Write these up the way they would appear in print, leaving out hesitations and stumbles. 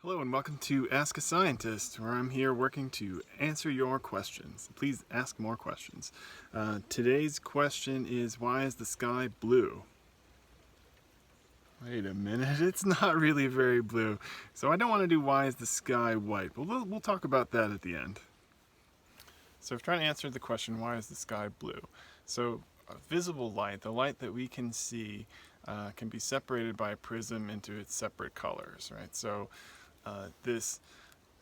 Hello and welcome to Ask a Scientist, where I'm here working to answer your questions. Please ask more questions. Today's question is, why is the sky blue? Wait a minute, it's not really very blue. So I don't want to do why is the sky white, but we'll talk about that at the end. So we're trying to answer the question, why is the sky blue? So visible light, the light that we can see, can be separated by a prism into its separate colors, right? So this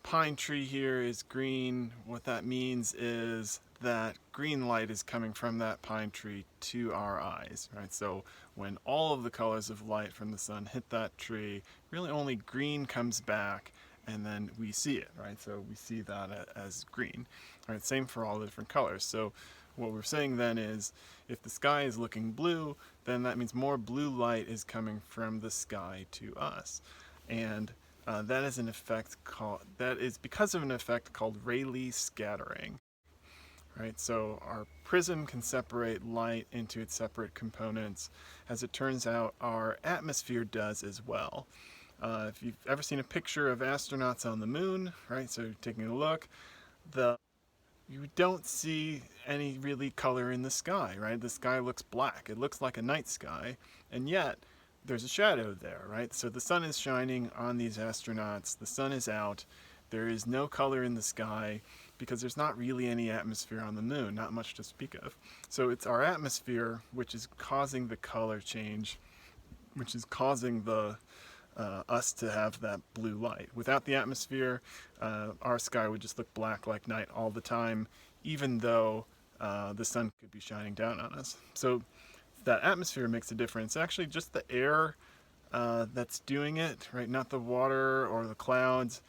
pine tree here is green. What that means is that green light is coming from that pine tree to our eyes, right? So when all of the colors of light from the sun hit that tree, really only green comes back, and then we see it, right? So we see that as green, right? Same for all the different colors. So what we're saying then is, if the sky is looking blue, then that means more blue light is coming from the sky to us. And that is because of an effect called Rayleigh scattering. Right, so our prism can separate light into its separate components. As it turns out, our atmosphere does as well. If you've ever seen a picture of astronauts on the moon, right, so taking a look, you don't see any really color in the sky, right? The sky looks black. It looks like a night sky, and yet there's a shadow there, right? So the sun is shining on these astronauts, the sun is out, there is no color in the sky because there's not really any atmosphere on the moon, not much to speak of. So it's our atmosphere which is causing the color change, which is causing us to have that blue light. Without the atmosphere, our sky would just look black like night all the time, even though the sun could be shining down on us. So that atmosphere makes a difference. Actually, just the air that's doing it, right? Not the water or the clouds,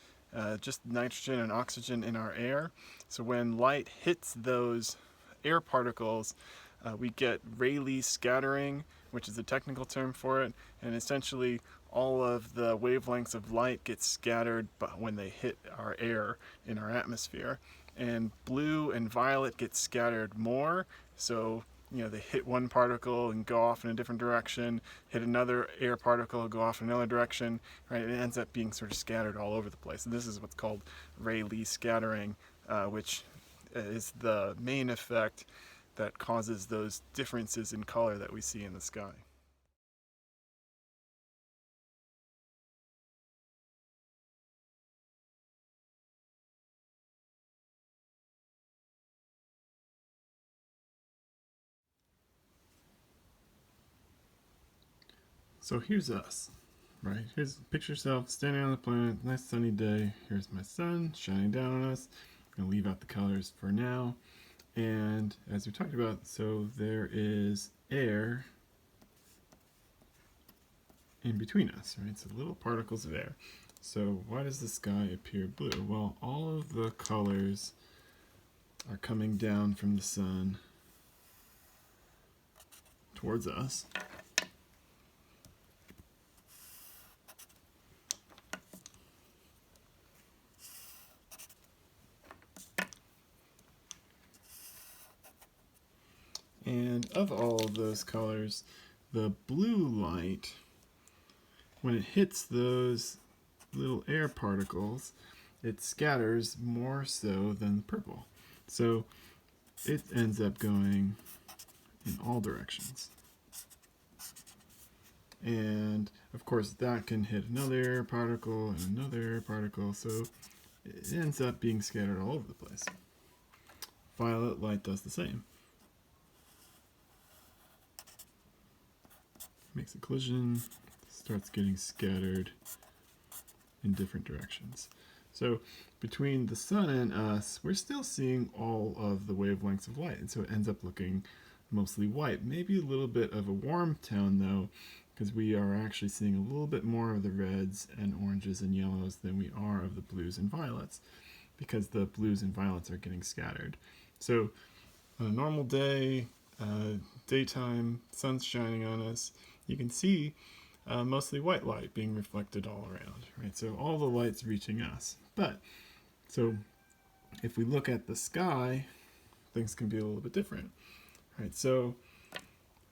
just nitrogen and oxygen in our air. So when light hits those air particles, we get Rayleigh scattering, which is the technical term for it, and essentially all of the wavelengths of light get scattered when they hit our air in our atmosphere. And blue and violet get scattered more, so they hit one particle and go off in a different direction, hit another air particle, go off in another direction, right? It ends up being sort of scattered all over the place. And this is what's called Rayleigh scattering, which is the main effect that causes those differences in color that we see in the sky. So here's us, right? Picture yourself standing on the planet, nice sunny day. Here's my sun shining down on us. I'm gonna leave out the colors for now. And as we talked about, so there is air in between us, right? So little particles of air. So why does the sky appear blue? Well, all of the colors are coming down from the sun towards us. And of all of those colors, the blue light, when it hits those little air particles, it scatters more so than the purple. So it ends up going in all directions. And of course that can hit another air particle and another air particle, so it ends up being scattered all over the place. Violet light does the same. Makes a collision, starts getting scattered in different directions. So between the sun and us, we're still seeing all of the wavelengths of light, and so it ends up looking mostly white. Maybe a little bit of a warm tone though, because we are actually seeing a little bit more of the reds and oranges and yellows than we are of the blues and violets, because the blues and violets are getting scattered. So on a normal day, daytime, sun's shining on us, you can see mostly white light being reflected all around, right? So all the light's reaching us. But, so if we look at the sky, things can be a little bit different, right? So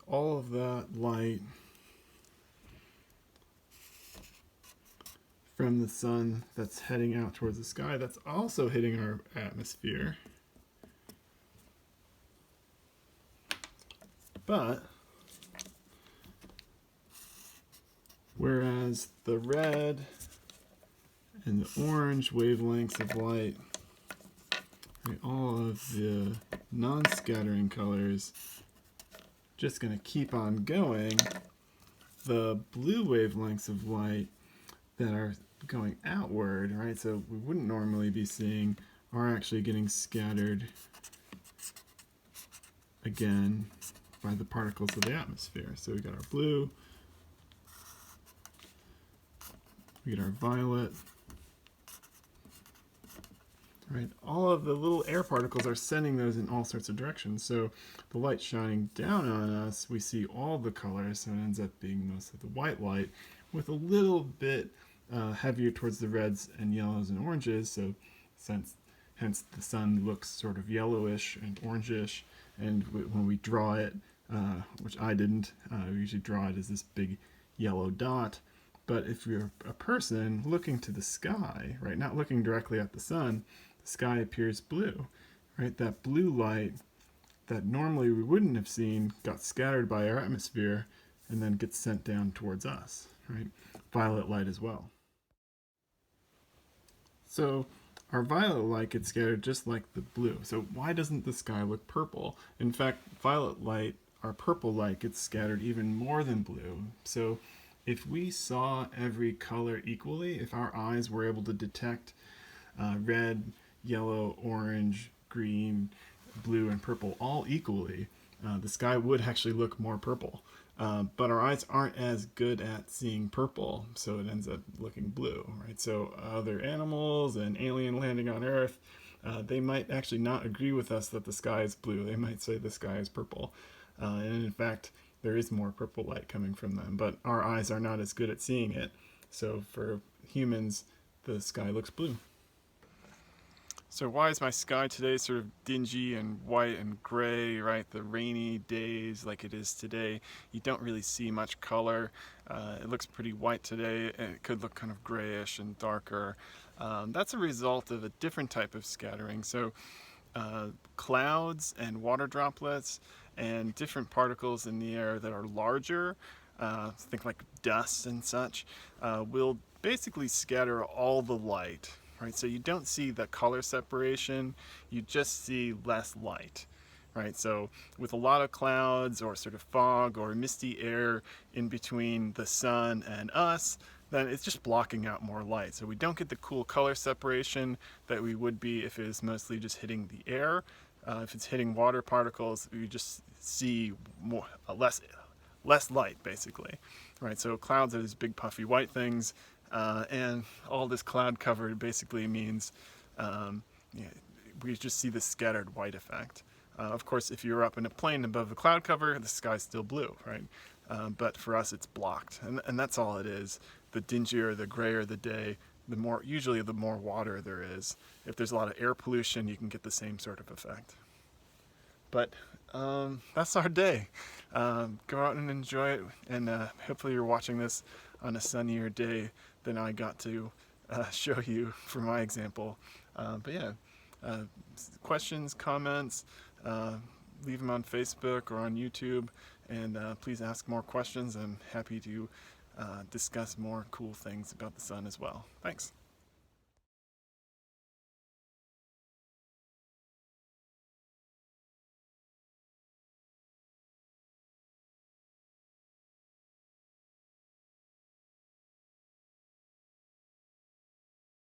all of that light from the sun that's heading out towards the sky that's also hitting our atmosphere. But whereas the red and the orange wavelengths of light, all of the non-scattering colors, just going to keep on going, the blue wavelengths of light that are going outward, right, so we wouldn't normally be seeing, are actually getting scattered again by the particles of the atmosphere. So we got our blue, we get our violet, right? All of the little air particles are sending those in all sorts of directions. So the light shining down on us, we see all the colors, so it ends up being most of the white light with a little bit heavier towards the reds and yellows and oranges. So hence the sun looks sort of yellowish and orangish. And when we draw it, which I didn't, we usually draw it as this big yellow dot. But if you're a person looking to the sky, right, not looking directly at the sun, the sky appears blue, right? That blue light that normally we wouldn't have seen got scattered by our atmosphere and then gets sent down towards us, right? Violet light as well. So our violet light gets scattered just like the blue. So why doesn't the sky look purple? In fact, violet light, our purple light, gets scattered even more than blue. So if we saw every color equally, if our eyes were able to detect red, yellow, orange, green, blue, and purple all equally, the sky would actually look more purple. But our eyes aren't as good at seeing purple, so it ends up looking blue, right? So other animals and alien landing on Earth, they might actually not agree with us that the sky is blue. They might say the sky is purple. And in fact, there is more purple light coming from them, but our eyes are not as good at seeing it. So for humans, the sky looks blue. So why is my sky today sort of dingy and white and gray, right? The rainy days like it is today, you don't really see much color. It looks pretty white today, and it could look kind of grayish and darker. That's a result of a different type of scattering. So clouds and water droplets and different particles in the air that are larger, think like dust and such, will basically scatter all the light. Right, so you don't see the color separation, you just see less light. Right, so with a lot of clouds or sort of fog or misty air in between the sun and us, then it's just blocking out more light. So we don't get the cool color separation that we would be if it was mostly just hitting the air. If it's hitting water particles, we just see more, less light, basically. Right, so clouds are these big puffy white things. And all this cloud cover basically means we just see the scattered white effect. Of course, if you're up in a plane above the cloud cover, the sky's still blue, right? But for us, it's blocked, and that's all it is. The dingier, the grayer the day, usually the more water there is. If there's a lot of air pollution, you can get the same sort of effect. But that's our day. Go out and enjoy it, and hopefully you're watching this on a sunnier day than I got to show you for my example. But yeah, questions, comments, leave them on Facebook or on YouTube, and please ask more questions. I'm happy to discuss more cool things about the sun as well. Thanks.